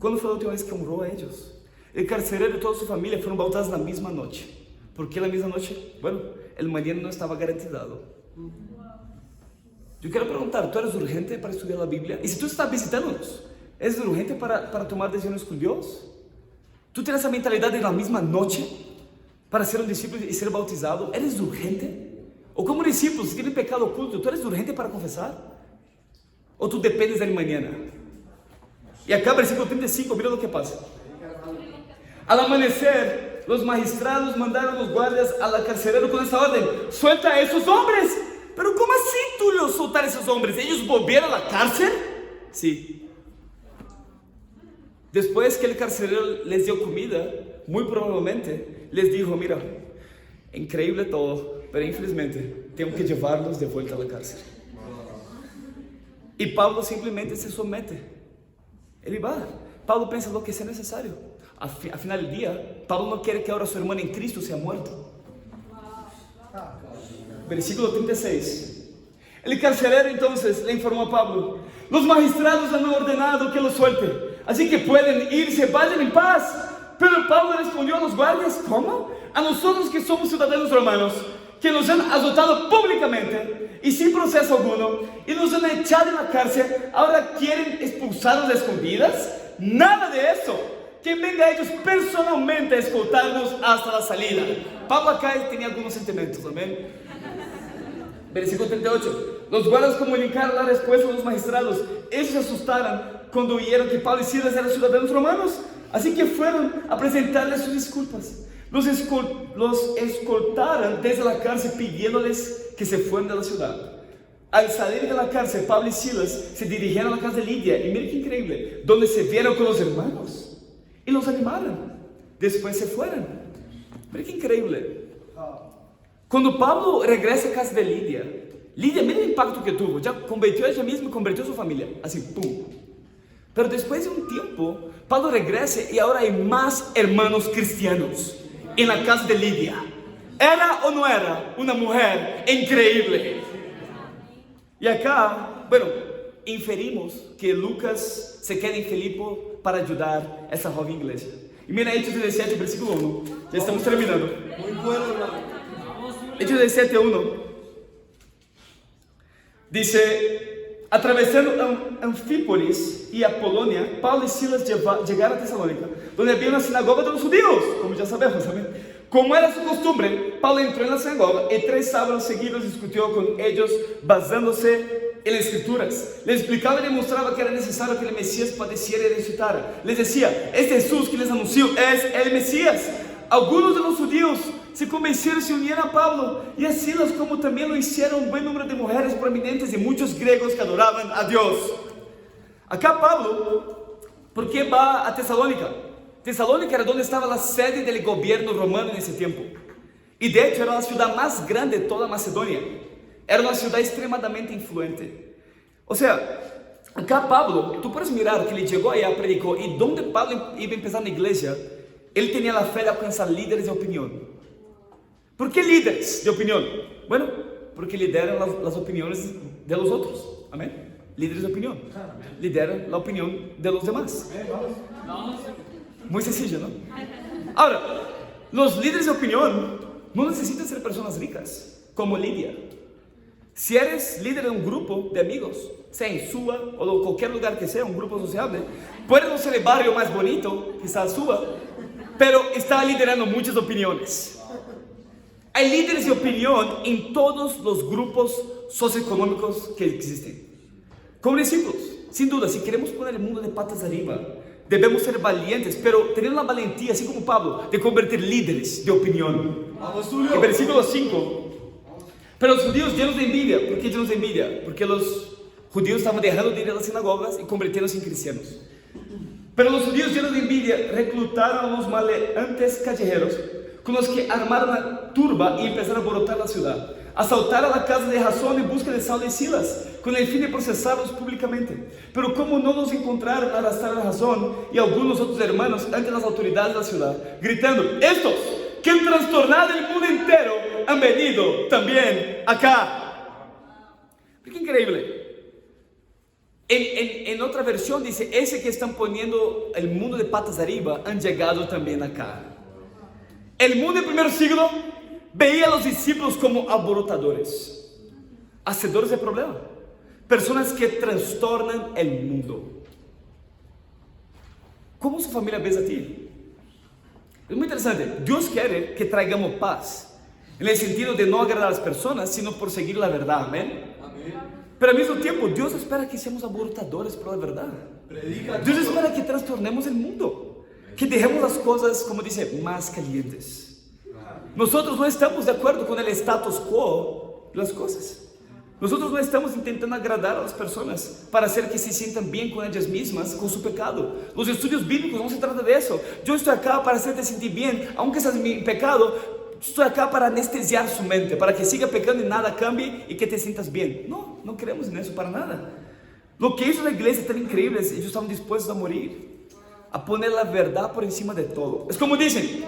¿Cuándo fue la última vez que honró a ellos? El carcelero y toda su familia fueron bautizados la misma noche. ¿Por qué la misma noche? Bueno, el mañana no estaba garantizado. Yo quiero preguntar, ¿tú eres urgente para estudiar la Biblia? Y si tú estás visitándonos, ¿eres urgente para tomar decisiones con Dios? ¿Tú tienes esa mentalidad de la misma noche para ser un discípulo y ser bautizado? ¿Eres urgente? O como discípulo, si tienes pecado oculto, ¿tú eres urgente para confesar? ¿O tú dependes del mañana? Y acá, versículo 35, mira lo que pasa. Al amanecer, los magistrados mandaron a los guardias al carcelero con esta orden: suelta a esos hombres. Pero ¿cómo así, Tulio, soltar a esos hombres? ¿Ellos volvieron a la cárcel? Sí. Después que el carcelero les dio comida, muy probablemente les dijo: mira, increíble todo, pero infelizmente tengo que llevarlos de vuelta a la cárcel. Y Pablo simplemente se somete. Él va. Pablo piensa lo que sea necesario. Al final del día, Pablo no quiere que ahora su hermano en Cristo sea muerto. Versículo 36. El carcelero entonces le informó a Pablo: los magistrados han ordenado que lo suelte, así que pueden irse, vayan en paz. Pero Pablo respondió a los guardias: ¿cómo? A nosotros que somos ciudadanos romanos, que nos han azotado públicamente y sin proceso alguno, y nos han echado en la cárcel, ¿ahora quieren expulsarnos a escondidas? Nada de eso. Que venga ellos personalmente a escoltarnos hasta la salida. Pablo acá tenía algunos sentimientos, amén. Versículo 38. Los guardias comunicaron la respuesta a los magistrados. Ellos se asustaron cuando oyeron que Pablo y Silas eran ciudadanos romanos, así que fueron a presentarles sus disculpas. Los escoltaron desde la cárcel pidiéndoles que se fueran de la ciudad. Al salir de la cárcel, Pablo y Silas se dirigieron a la casa de Lidia, y miren qué increíble, donde se vieron con los hermanos y los animaron. Después se fueron. Miren qué increíble. Cuando Pablo regresa a casa de Lidia, mira el impacto que tuvo. Ya convirtió a ella misma y convirtió a su familia. Así, pum. Pero después de un tiempo, Pablo regresa y ahora hay más hermanos cristianos en la casa de Lidia. ¿Era o no era una mujer increíble? Y acá, bueno, inferimos que Lucas se queda en Filipo para ayudar a esa joven iglesia. Y mira Hechos 17, versículo 1. Ya estamos terminando. Muy bueno, hermano. Hechos 17, 1. Dice: atravesando Anfípolis y Apolonia, Pablo y Silas llegaron a Tesalónica, donde había una sinagoga de los judíos, como ya sabemos también. Como era su costumbre, Pablo entró en la sinagoga y 3 sábados seguidos discutió con ellos basándose en las escrituras. Les explicaba y demostraba que era necesario que el Mesías padeciera y resucitara. Les decía: este Jesús que les anunció es el Mesías. Algunos de los judíos se convencieron y se unieron a Pablo y a Silas, como también lo hicieron un buen número de mujeres prominentes y muchos griegos que adoraban a Dios. Acá Pablo, ¿por qué va a Tesalónica? Tesalónica era donde estaba la sede del gobierno romano en ese tiempo. Y de hecho era la ciudad más grande de toda Macedonia. Era una ciudad extremadamente influente. O sea, acá Pablo, tú puedes mirar que él llegó allá, predicó, y donde Pablo iba a empezar la iglesia, él tenía la fe de alcanzar líderes de opinión. ¿Por qué líderes de opinión? Bueno, porque lideran las opiniones de los otros. Amén. Líderes de opinión. Lideran la opinión de los demás. Muy sencillo, ¿no? Ahora, los líderes de opinión no necesitan ser personas ricas, como Lidia. Si eres líder de un grupo de amigos, sea en Suba o cualquier lugar que sea, un grupo sociable, puede no ser el barrio más bonito, quizás Suba, pero está liderando muchas opiniones. Hay líderes de opinión en todos los grupos socioeconómicos que existen. Como discípulos, sin duda, si queremos poner el mundo de patas arriba, debemos ser valientes, pero tener la valentía, así como Pablo, de convertir líderes de opinión. En versículo 5, pero los judíos llenos de envidia. ¿Por qué llenos de envidia? Porque los judíos estaban dejando de ir a las sinagogas y convirtiéndose en cristianos. Pero los judíos llenos de envidia reclutaron a los maleantes callejeros, con los que armaron una turba y empezaron a alborotar la ciudad. Asaltaron la casa de Jasón en busca de Saulo y Silas, con el fin de procesarlos públicamente. Pero como no los encontraron, arrastraron a Jasón y algunos otros hermanos ante las autoridades de la ciudad, gritando: estos que han trastornado el mundo entero han venido también acá. ¡Qué increíble! En otra versión dice: ese que están poniendo el mundo de patas arriba han llegado también acá. El mundo del primer siglo veía a los discípulos como alborotadores, hacedores de problemas, personas que trastornan el mundo. ¿Cómo su familia ve a ti? Es muy interesante. Dios quiere que traigamos paz, en el sentido de no agradar a las personas, sino por seguir la verdad. Amén. Pero al mismo tiempo, Dios espera que seamos alborotadores por la verdad. Dios espera que trastornemos el mundo, que dejemos las cosas, como dice, más calientes. Nosotros no estamos de acuerdo con el status quo de las cosas. Nosotros no estamos intentando agradar a las personas para hacer que se sientan bien con ellas mismas, con su pecado. Los estudios bíblicos no se trata de eso. Yo estoy acá para hacerte sentir bien, aunque seas mi pecado. Estoy acá para anestesiar su mente, para que siga pecando y nada cambie y que te sientas bien. No, no creemos en eso para nada. Lo que hizo la iglesia tan increíble es que ellos estaban dispuestos a morir, a poner la verdad por encima de todo. Es como dicen,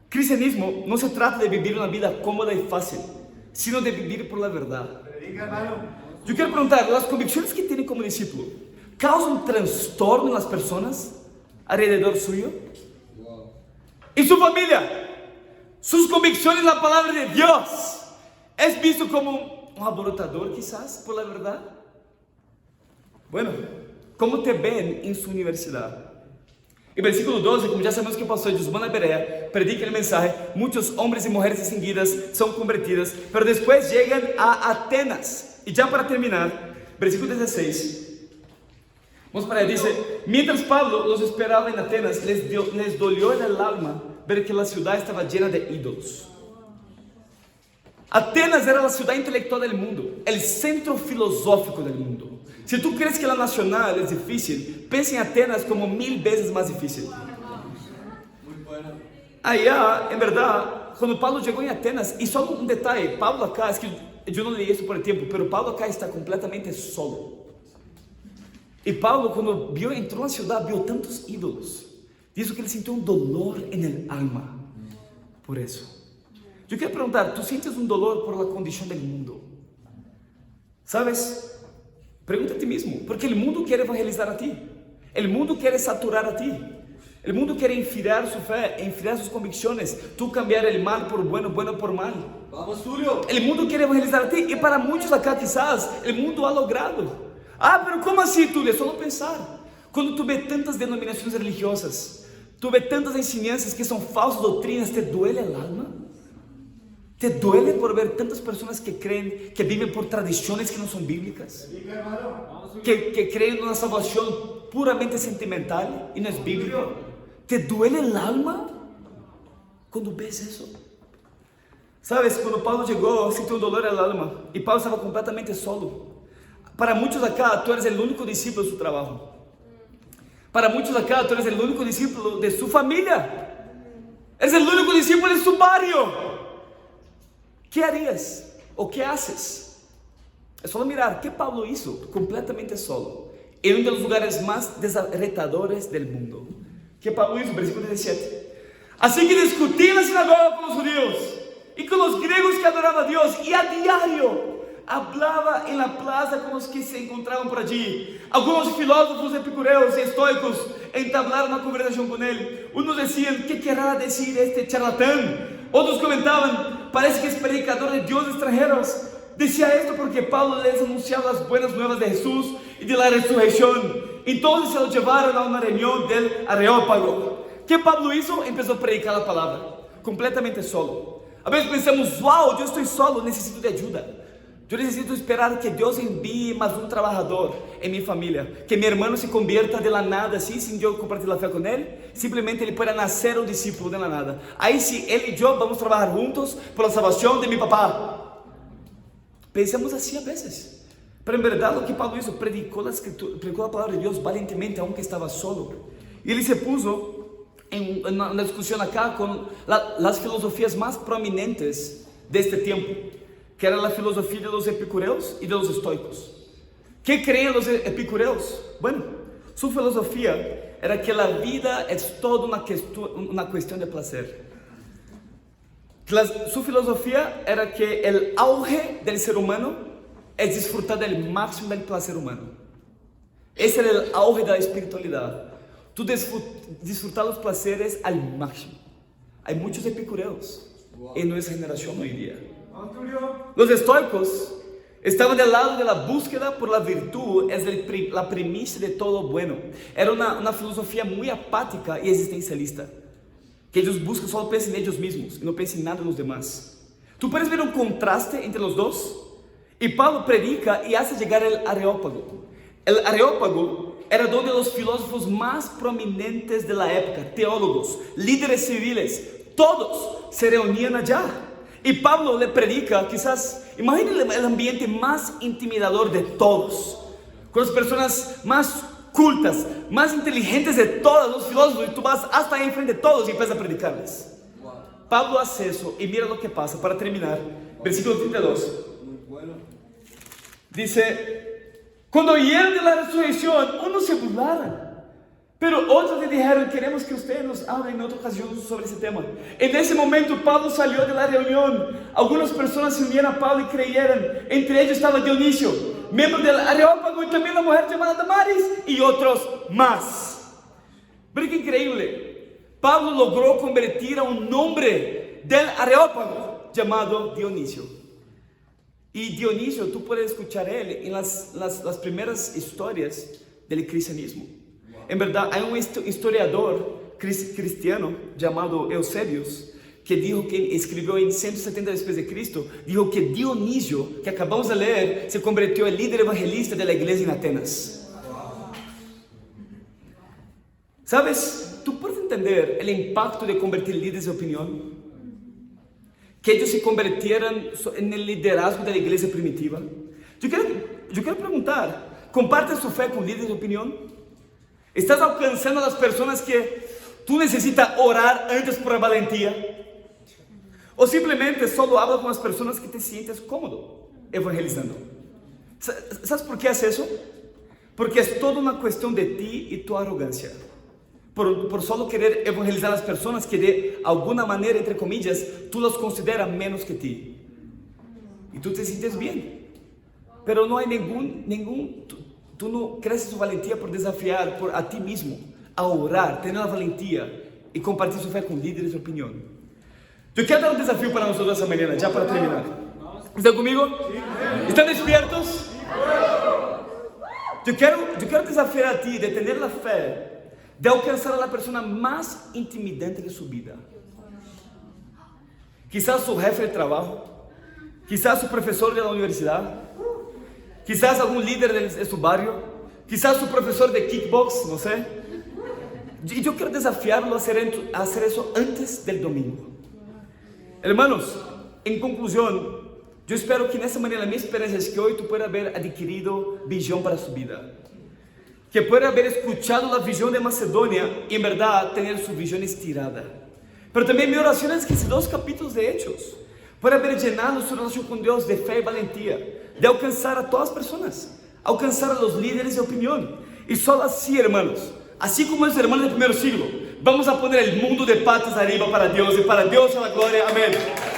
cristianismo no se trata de vivir una vida cómoda y fácil, sino de vivir por la verdad. Yo quiero preguntar, ¿las convicciones que tiene como discípulo causan trastorno en las personas alrededor suyo? ¿Y su familia? ¿Sus convicciones en la palabra de Dios es visto como un alborotador quizás por la verdad? Bueno, ¿cómo te ven en su universidad? En versículo 12, como ya sabemos que pasó Jusmana Berea, predica el mensaje, muchos hombres y mujeres distinguidas son convertidas, pero después llegan a Atenas. Y ya para terminar, versículo 16, vamos para allá, dice: mientras Pablo los esperaba en Atenas, les dolió en el alma ver que la ciudad estaba llena de ídolos. Atenas era la ciudad intelectual del mundo, el centro filosófico del mundo. Si tú crees que la nacional es difícil, piensa en Atenas como 1000 veces más difícil. Allá, en verdad, cuando Pablo llegó en Atenas, y solo un detalle, Pablo acá, es que yo no leí eso por el tiempo, pero Pablo acá está completamente solo. Y Pablo, cuando entró en la ciudad, vio tantos ídolos. Dice que él sintió un dolor en el alma por eso. Yo quiero preguntar, ¿tú sientes un dolor por la condición del mundo? ¿Sabes? Pregúntate a ti mismo, porque el mundo quiere evangelizar a ti. El mundo quiere saturar a ti. El mundo quiere enfriar su fe, enfriar sus convicciones. Tú cambiar el mal por bueno, bueno por mal. Vamos, Tulio. El mundo quiere evangelizar a ti. Y para muchos acá quizás el mundo ha logrado. Ah, pero ¿cómo así, Tulio? Es solo pensar. Cuando tú ves tantas denominaciones religiosas, tú ves tantas enseñanzas que son falsas doctrinas, ¿te duele el alma? ¿Te duele por ver tantas personas que creen, que viven por tradiciones que no son bíblicas? Que creen en una salvación puramente sentimental y no es bíblica. ¿Te duele el alma cuando ves eso? ¿Sabes? Cuando Pablo llegó, sintió un dolor en el alma y Pablo estaba completamente solo. Para muchos acá, tú eres el único discípulo de su trabajo. Para muchos acá, tú eres el único discípulo de su familia. Eres el único discípulo de su barrio. ¿Qué harías? ¿O qué haces? Es solo mirar qué Pablo hizo completamente solo en uno de los lugares más retadores del mundo. ¿Qué Pablo hizo? Versículo 17. Así que discutía en la sinagoga con los judíos y con los griegos que adoraban a Dios, y a diario hablaba en la plaza con los que se encontraban por allí. Algunos filósofos epicureos y estoicos entablaron una conversación con él. Unos decían: ¿qué querrá decir este charlatán? Otros comentaban: parece que es predicador de dioses extranjeros. Decía esto porque Pablo les anunciaba las buenas nuevas de Jesús y de la resurrección. Entonces se lo llevaron a una reunión del Areópago. ¿Qué Pablo hizo? Empezó a predicar la palabra, completamente solo. A veces pensamos: wow, yo estoy solo, necesito de ayuda. Yo necesito esperar que Dios envíe más un trabajador en mi familia, que mi hermano se convierta de la nada, así, sin yo compartir la fe con él. Simplemente él pueda nacer un discípulo de la nada. Ahí sí, él y yo vamos a trabajar juntos por la salvación de mi papá. Pensamos así a veces, pero en verdad lo que Pablo hizo, predicó la escritura, predicó la palabra de Dios valientemente, aunque estaba solo. Y él se puso en una discusión acá con las filosofías más prominentes de este tiempo, que era la filosofía de los epicureos y de los estoicos. ¿Qué creían los epicureos? Bueno, su filosofía era que la vida es toda una cuestión de placer. Su filosofía era que el auge del ser humano es disfrutar del máximo del placer humano. Ese era el auge de la espiritualidad. Tú disfrutar los placeres al máximo. Hay muchos epicureos en nuestra generación hoy día. Los estoicos estaban del lado de la búsqueda por la virtud, es la premisa de todo bueno. Era una filosofía muy apática y existencialista, que ellos buscan solo pensar en ellos mismos y no piensan en nada de los demás. Tú puedes ver un contraste entre los dos, y Pablo predica y hace llegar el Areópago. El Areópago era donde los filósofos más prominentes de la época, teólogos, líderes civiles, todos se reunían allá. Y Pablo le predica, quizás, imagínense el ambiente más intimidador de todos, con las personas más cultas, más inteligentes de todos los filósofos, y tú vas hasta ahí enfrente de todos y empiezas a predicarles. Pablo hace eso y mira lo que pasa. Para terminar, versículo 32, dice: cuando oyeron de la resurrección, unos se burlaron, pero otros le dijeron: queremos que ustedes nos hablen en otra ocasión sobre ese tema. En ese momento Pablo salió de la reunión. Algunas personas se unieron a Pablo y creyeron. Entre ellos estaba Dionisio, miembro del Areópago, y también la mujer llamada Damaris, y otros más. Pero qué increíble, Pablo logró convertir a un hombre del Areópago llamado Dionisio. Y Dionisio, tú puedes escuchar él en las primeras historias del cristianismo. En verdad, hay un historiador cristiano llamado Eusebius, que dijo, que escribió en 170 después de Cristo, dijo que Dionisio, que acabamos de leer, se convirtió en líder evangelista de la iglesia en Atenas. ¿Sabes? Tú puedes entender el impacto de convertir líderes de opinión, que ellos se convirtieran en el liderazgo de la iglesia primitiva. Yo quiero preguntar, ¿compartes tu fe con líderes de opinión? ¿Estás alcanzando a las personas que tú necesitas orar antes por la valentía? ¿O simplemente solo hablas con las personas que te sientes cómodo evangelizando? ¿Sabes por qué haces eso? Porque es toda una cuestión de ti y tu arrogancia. Por solo querer evangelizar a las personas que de alguna manera, entre comillas, tú las consideras menos que ti. Y tú te sientes bien. Pero no hay tú no creces su valentía por desafiar a ti mismo, a orar, tener la valentía y compartir su fe con líderes de opinión. Yo quiero dar un desafío para nosotros esta mañana, ya para terminar. ¿Están conmigo? ¿Están despiertos? Yo quiero desafiar a ti de tener la fe, de alcanzar a la persona más intimidante de su vida. Quizás su jefe de trabajo, quizás su profesor de la universidad, quizás algún líder de su barrio, quizás su profesor de kickbox, no sé. Y yo quiero desafiarlo a hacer eso antes del domingo. Hermanos, en conclusión, yo espero que en esta manera, mi esperanza es que hoy tú puedas haber adquirido visión para su vida, que pueda haber escuchado la visión de Macedonia y en verdad tener su visión estirada. Pero también mi oración es que esos 2 capítulos de Hechos pueda haber llenado su relación con Dios de fe y valentía, de alcanzar a todas las personas, alcanzar a los líderes de opinión. Y solo así, hermanos, así como los hermanos del primer siglo, Vamos a poner el mundo de patas arriba para Dios y para Dios a la gloria. Amén.